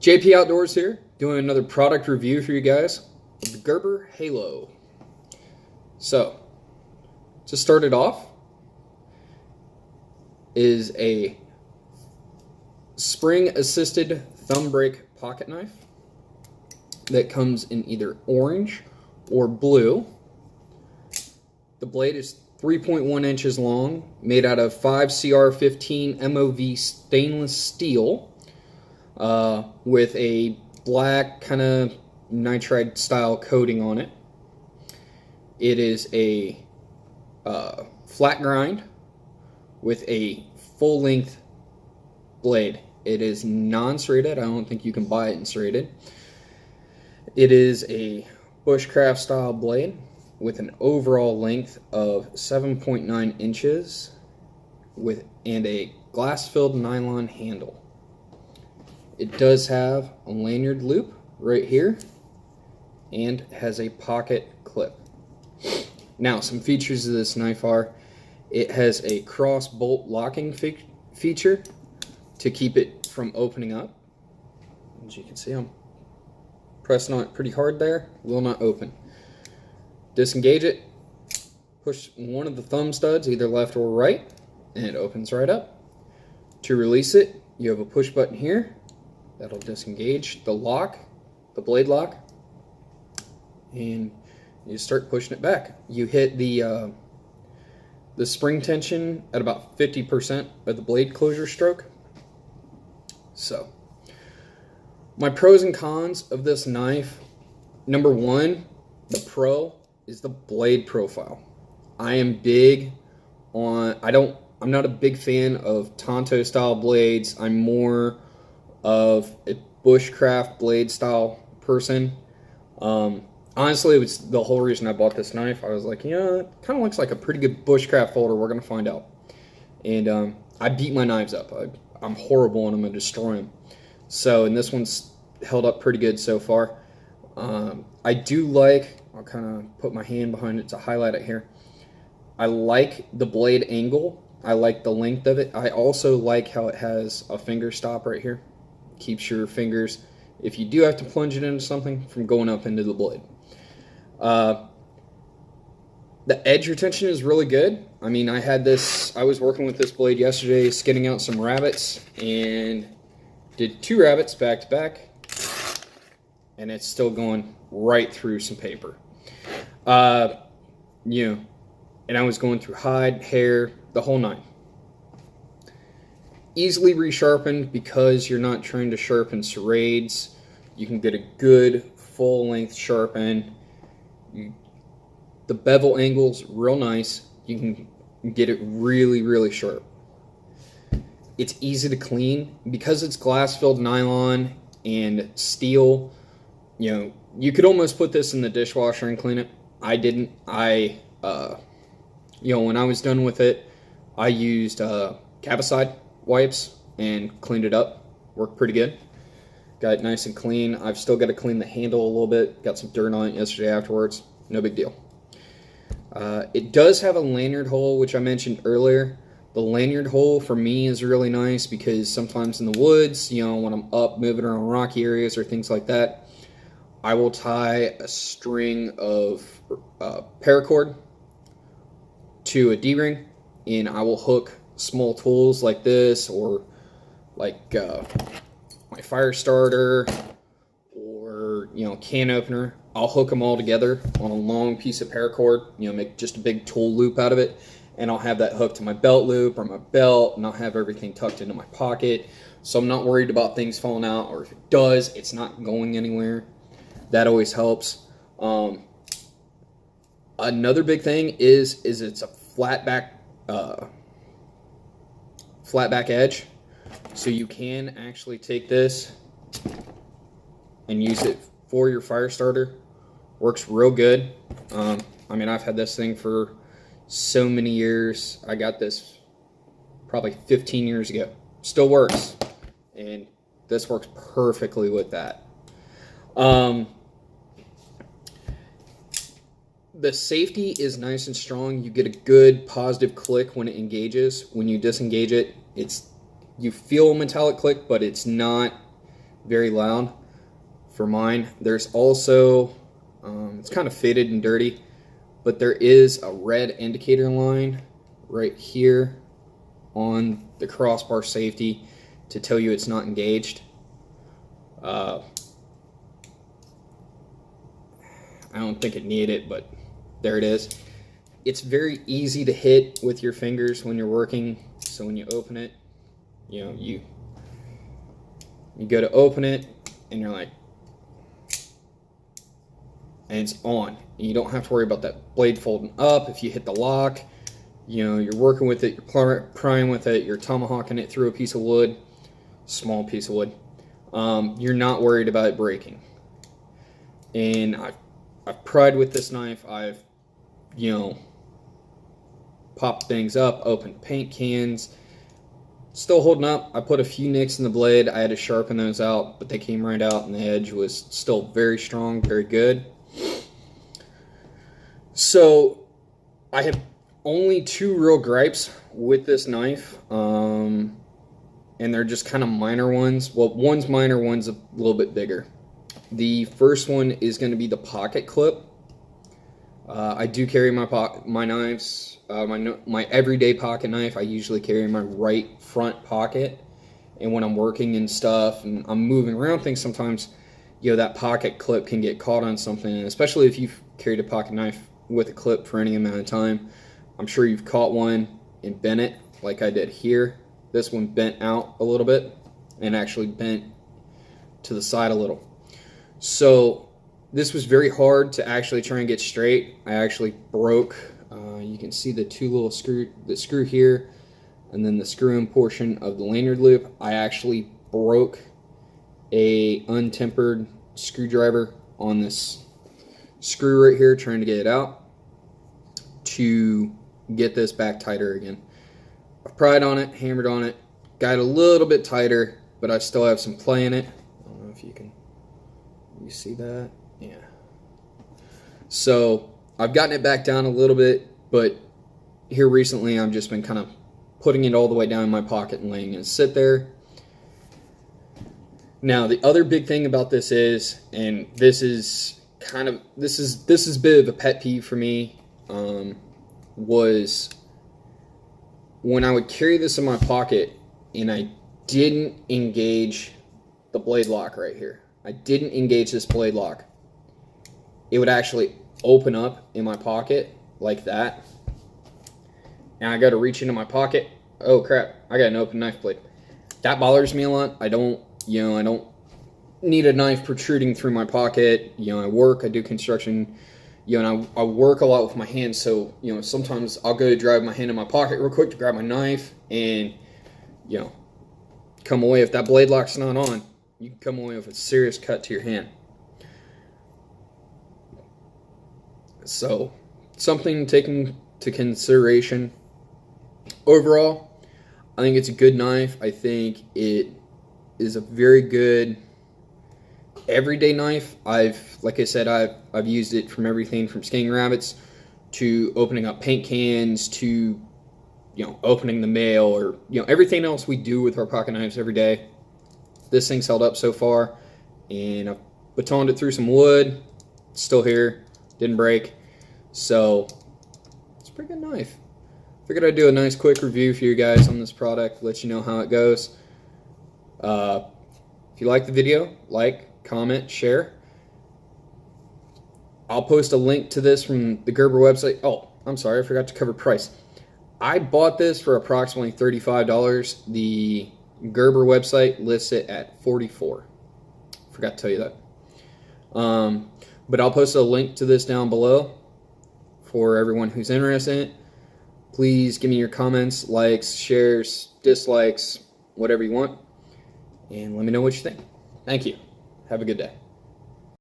JP Outdoors here, doing another product review for you guys of the Gerber Halo. So, to start it off, is a spring-assisted thumb brake pocket knife that comes in either orange or blue. The blade is 3.1 inches long, made out of 5CR15 MOV stainless steel, with a black kind of nitride style coating on it. It is a flat grind with a full length blade. It is non-serrated. I don't think you can buy it in serrated. It is a bushcraft style blade with an overall length of 7.9 inches and a glass-filled nylon handle. It does have a lanyard loop right here and has a pocket clip. Now, some features of this knife are: it has a cross bolt locking feature to keep it from opening up. As you can see, I'm pressing on it pretty hard there. Will not open. Disengage it, push one of the thumb studs, either left or right, and it opens right up. To release it, you have a push button here that'll disengage the lock, the blade lock, and you start pushing it back. You hit the spring tension at about 50% of the blade closure stroke. So, my pros and cons of this knife: number one, the pro is the blade profile. I am big on, I'm not a big fan of Tonto style blades. I'm more of a bushcraft blade style person. Honestly, it was the whole reason I bought this knife. I was like, it kind of looks like a pretty good bushcraft folder. We're going to find out. And I beat my knives up. I'm horrible and I'm going to destroy them. So, and this one's held up pretty good so far. I do like, I'll kind of put my hand behind it to highlight it here. I like the blade angle. I like the length of it. I also like how it has a finger stop right here. Keeps your fingers, if you do have to plunge it into something, from going up into the blade. The edge retention is really good. I mean, I was working with this blade yesterday, skinning out some rabbits, and did 2 rabbits back to back, and it's still going right through some paper. And I was going through hide, hair, the whole nine. Easily resharpened because you're not trying to sharpen serrades. You can get a good full length sharpen. The bevel angle's real nice. You can get it really, really sharp. It's easy to clean because it's glass filled nylon and steel. You could almost put this in the dishwasher and clean it. I didn't. When I was done with it, I used Cavicide wipes and cleaned it up. Worked pretty good. Got it nice and clean. I've still got to clean the handle a little bit. Got some dirt on it yesterday afterwards. No big deal. It does have a lanyard hole, which I mentioned earlier. The lanyard hole for me is really nice because sometimes in the woods, when I'm up moving around rocky areas or things like that, I will tie a string of paracord to a D-ring, and I will hook small tools like this, or like my fire starter, or can opener. I'll hook them all together on a long piece of paracord, make just a big tool loop out of it, and I'll have that hooked to my belt loop or my belt, and I'll have everything tucked into my pocket, so I'm not worried about things falling out, or if it does, it's not going anywhere. That always helps. Another big thing is it's a flat back edge, so you can actually take this and use it for your fire starter. Works real good. I've had this thing for so many years. I got this probably 15 years ago. Still works, and this works perfectly with that. The safety is nice and strong. You get a good positive click when it engages. When you disengage it, you feel a metallic click, but it's not very loud for mine. There's also, it's kind of faded and dirty, but there is a red indicator line right here on the crossbar safety to tell you it's not engaged. I don't think it needed it, but there it is. It's very easy to hit with your fingers when you're working. So when you open it, you know, you go to open it and you're like, and it's on. And you don't have to worry about that blade folding up. If you hit the lock, you know, you're working with it, you're prying with it, you're tomahawking it through a piece of wood, small piece of wood. You're not worried about it breaking. And I've pried with this knife. I've, you know, popped things up, opened paint cans. Still holding up. I put a few nicks in the blade. I had to sharpen those out, but they came right out, and the edge was still very strong, very good. So I have only two real gripes with this knife, and they're just kind of minor ones. Well, one's minor, one's a little bit bigger. The first one is going to be the pocket clip. I do carry my knives, my everyday pocket knife. I usually carry in my right front pocket, and when I'm working and stuff and I'm moving around things, sometimes, you know, that pocket clip can get caught on something, and especially if you've carried a pocket knife with a clip for any amount of time. I'm sure you've caught one and bent it like I did here. This one bent out a little bit and actually bent to the side a little. So this was very hard to actually try and get straight. I actually broke, you can see the two little screw here, and then the screw-in portion of the lanyard loop. I actually broke a untempered screwdriver on this screw right here, trying to get it out to get this back tighter again. I've pried on it, hammered on it, got it a little bit tighter, but I still have some play in it. I don't know if you see that? Yeah. So I've gotten it back down a little bit, but here recently I've just been kind of putting it all the way down in my pocket and letting it sit there. Now the other big thing about this is, and this is a bit of a pet peeve for me, was when I would carry this in my pocket and I didn't engage the blade lock right here. I didn't engage this blade lock. It would actually open up in my pocket like that. Now I got to reach into my pocket. Oh crap, I got an open knife blade. That bothers me a lot. I don't need a knife protruding through my pocket. You know, I work, I do construction, you know, and I work a lot with my hands, so, you know, sometimes I'll go to drive my hand in my pocket real quick to grab my knife and, you know, come away. If that blade lock's not on, you can come away with a serious cut to your hand. So, something to take into consideration. Overall, I think it's a good knife. I think it is a very good everyday knife. Like I said, I've used it from everything from skinning rabbits to opening up paint cans to, you know, opening the mail, or, you know, everything else we do with our pocket knives every day. This thing's held up so far, and I've batoned it through some wood. It's still here, didn't break, so it's a pretty good knife. Figured I'd do a nice quick review for you guys on this product, let you know how it goes. If you like the video, like, comment, share. I'll post a link to this from the Gerber website. Oh, I'm sorry, I forgot to cover price. I bought this for approximately $35. The Gerber website lists it at $44. Forgot to tell you that. But I'll post a link to this down below for everyone who's interested in it. Please give me your comments, likes, shares, dislikes, whatever you want, and let me know what you think. Thank you. Have a good day.